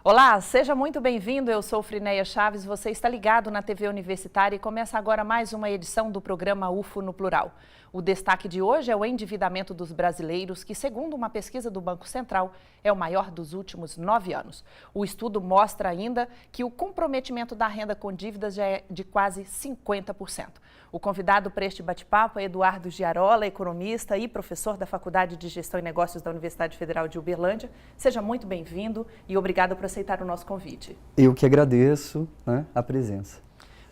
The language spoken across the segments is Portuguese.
Olá, seja muito bem-vindo. Eu sou Frinéia Chaves, você está ligado na TV Universitária e começa agora mais uma edição do programa UFO no Plural. O destaque de hoje é o endividamento dos brasileiros, que, segundo uma pesquisa do Banco Central, é o maior dos últimos 9 anos. O estudo mostra ainda que o comprometimento da renda com dívidas já é de quase 50%. O convidado para este bate-papo é Eduardo Giarola, economista e professor da Faculdade de Gestão e Negócios da Universidade Federal de Uberlândia. Seja muito bem-vindo e obrigado por aceitar o nosso convite. Eu que agradeço, a presença.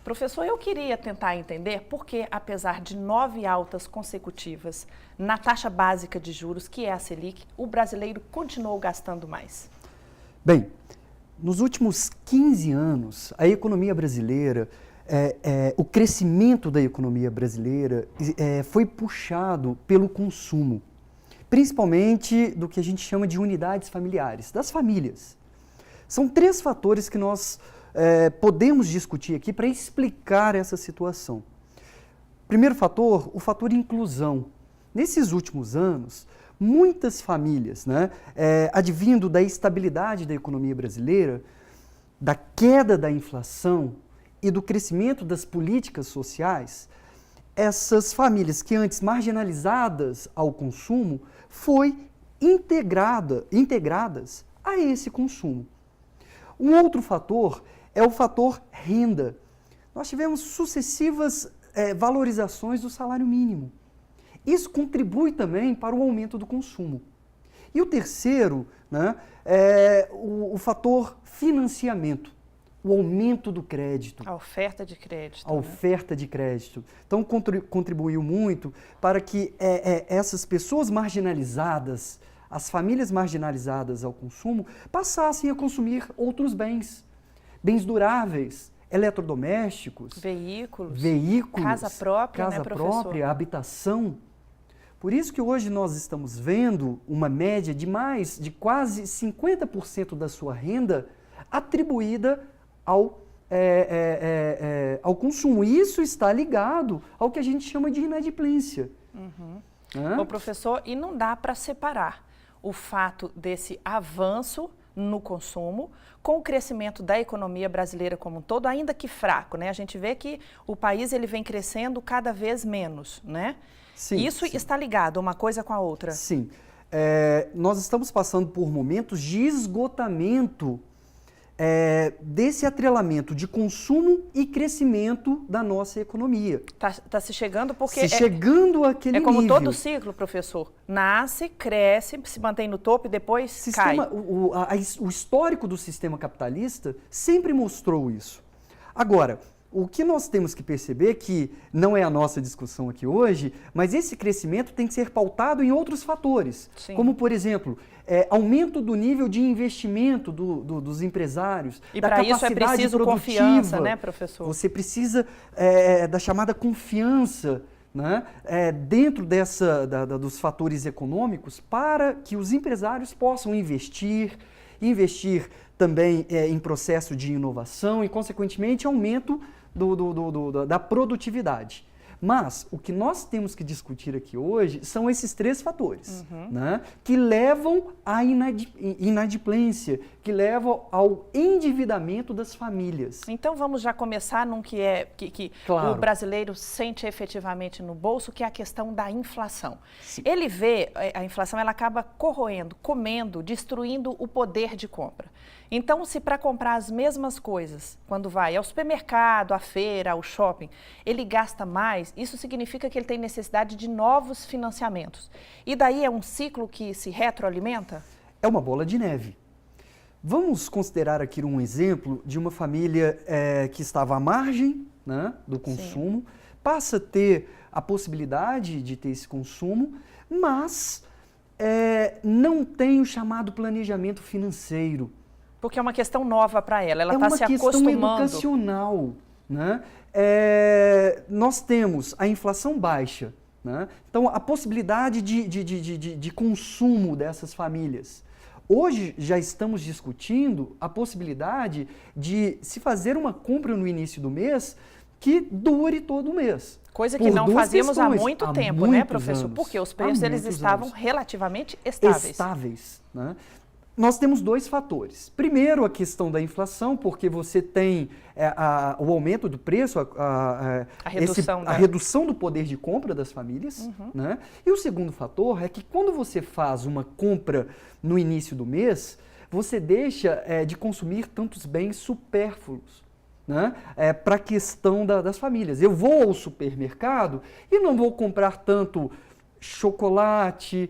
Professor, eu queria tentar entender por que, apesar de 9 altas consecutivas na taxa básica de juros, que é a Selic, o brasileiro continuou gastando mais. Bem, nos últimos 15 anos, a economia brasileira, o crescimento da economia brasileira foi puxado pelo consumo, principalmente do que a gente chama de unidades familiares, das famílias. São 3 fatores que nós podemos discutir aqui para explicar essa situação. Primeiro fator, o fator inclusão. Nesses últimos anos, muitas famílias, advindo da estabilidade da economia brasileira, da queda da inflação e do crescimento das políticas sociais, essas famílias que antes marginalizadas ao consumo, foi integradas a esse consumo. Um outro fator é o fator renda. Nós tivemos sucessivas valorizações do salário mínimo. Isso contribui também para o aumento do consumo. E o terceiro é o fator financiamento, o aumento do crédito. A oferta de crédito. A oferta de crédito. Então, contribuiu muito para que essas pessoas marginalizadas, as famílias marginalizadas ao consumo, passassem a consumir outros bens. Bens duráveis, eletrodomésticos, veículos, casa própria, habitação. Por isso que hoje nós estamos vendo uma média de quase 50% da sua renda atribuída ao consumo. E isso está ligado ao que a gente chama de inadimplência. Ô, professor, e não dá para separar o fato desse avanço no consumo com o crescimento da economia brasileira como um todo, ainda que fraco, A gente vê que o país ele vem crescendo cada vez menos, Sim, Isso está ligado uma coisa com a outra? Sim. Nós estamos passando por momentos de esgotamento desse atrelamento de consumo e crescimento da nossa economia. Tá se chegando porque... chegando àquele nível. É como todo ciclo, professor. Nasce, cresce, se mantém no topo e depois cai. O histórico do sistema capitalista sempre mostrou isso. Agora, o que nós temos que perceber, que não é a nossa discussão aqui hoje, mas esse crescimento tem que ser pautado em outros fatores. Sim. Como, por exemplo, aumento do nível de investimento dos empresários, e da para capacidade isso é preciso produtiva. Confiança, professor? Você precisa da chamada confiança, dentro dos fatores econômicos, para que os empresários possam investir também em processo de inovação e, consequentemente, aumento da produtividade. Mas o que nós temos que discutir aqui hoje são esses 3 fatores, que levam à inadimplência, que levam ao endividamento das famílias. Então vamos já começar num que Claro. O brasileiro sente efetivamente no bolso, que é a questão da inflação. Sim. Ele vê a inflação, ela acaba corroendo, comendo, destruindo o poder de compra. Então, se para comprar as mesmas coisas, quando vai ao supermercado, à feira, ao shopping, ele gasta mais, isso significa que ele tem necessidade de novos financiamentos. E daí é um ciclo que se retroalimenta? É uma bola de neve. Vamos considerar aqui um exemplo de uma família que estava à margem do consumo, Sim. passa a ter a possibilidade de ter esse consumo, mas não tem o chamado planejamento financeiro. Porque é uma questão nova para ela está se acostumando. É uma questão educacional. Nós temos a inflação baixa, então a possibilidade de consumo dessas famílias. Hoje já estamos discutindo a possibilidade de se fazer uma compra no início do mês que dure todo o mês. Coisa que não fazíamos há muito tempo, muitos professor? anos. Porque os preços eles estavam relativamente estáveis. Estáveis. nós temos dois fatores. Primeiro, a questão da inflação, porque você tem o aumento do preço, a redução do poder de compra das famílias. Né? E o segundo fator é que quando você faz uma compra no início do mês, você deixa de consumir tantos bens supérfluos. Né? Para a questão das famílias. Eu vou ao supermercado e não vou comprar tanto chocolate,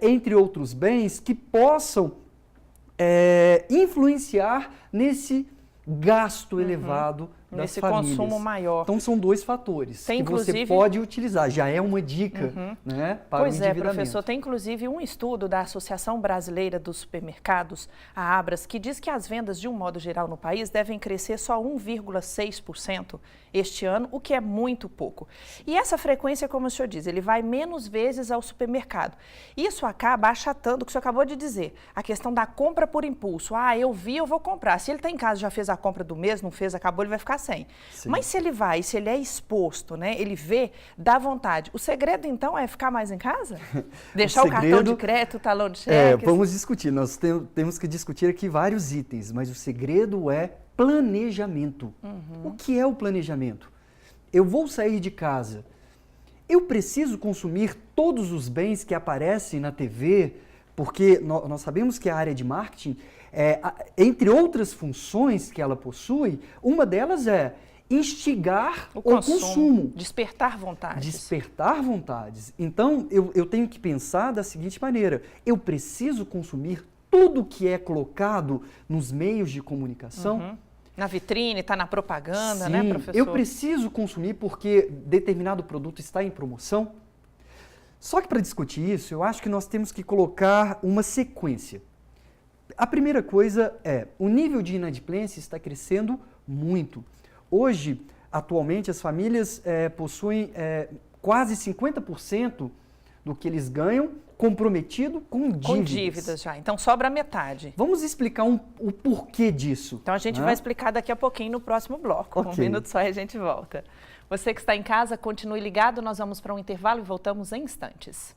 entre outros bens que possam influenciar nesse gasto elevado das famílias. Nesse consumo maior. Então, são dois fatores que você pode utilizar. Já é uma dica né, para o endividamento. Pois é, professor. Tem, inclusive, um estudo da Associação Brasileira dos Supermercados, a Abras, que diz que as vendas, de um modo geral, no país devem crescer só 1,6% este ano, o que é muito pouco. E essa frequência, como o senhor diz, ele vai menos vezes ao supermercado. Isso acaba achatando o que o senhor acabou de dizer, a questão da compra por impulso. Ah, eu vi, eu vou comprar. Se ele está em casa, já fez a compra do mês, não fez, acabou, ele vai ficar sem. Sim. Mas se ele vai, se ele é exposto, né, ele vê, dá vontade. O segredo, então, é ficar mais em casa? Deixar o cartão de crédito, o talão de cheques? Vamos discutir. Nós temos que discutir aqui vários itens, mas o segredo é planejamento. O que é o planejamento? Eu vou sair de casa. Eu preciso consumir todos os bens que aparecem na TV, porque nós sabemos que a área de marketing, entre outras funções que ela possui, uma delas é instigar o consumo. Despertar vontades. Despertar vontades. Então, eu tenho que pensar da seguinte maneira: eu preciso consumir tudo que é colocado nos meios de comunicação. Na vitrine, está na propaganda, sim, né, professor? Eu preciso consumir porque determinado produto está em promoção. Só que para discutir isso, eu acho que nós temos que colocar uma sequência. A primeira coisa é, o nível de inadimplência está crescendo muito. Hoje, atualmente, as famílias possuem quase 50% do que eles ganham comprometido com dívidas. Com dívidas já, então sobra metade. Vamos explicar o porquê disso. Então a gente vai explicar daqui a pouquinho no próximo bloco. Okay. Um minuto só e a gente volta. Você que está em casa, continue ligado, nós vamos para um intervalo e voltamos em instantes.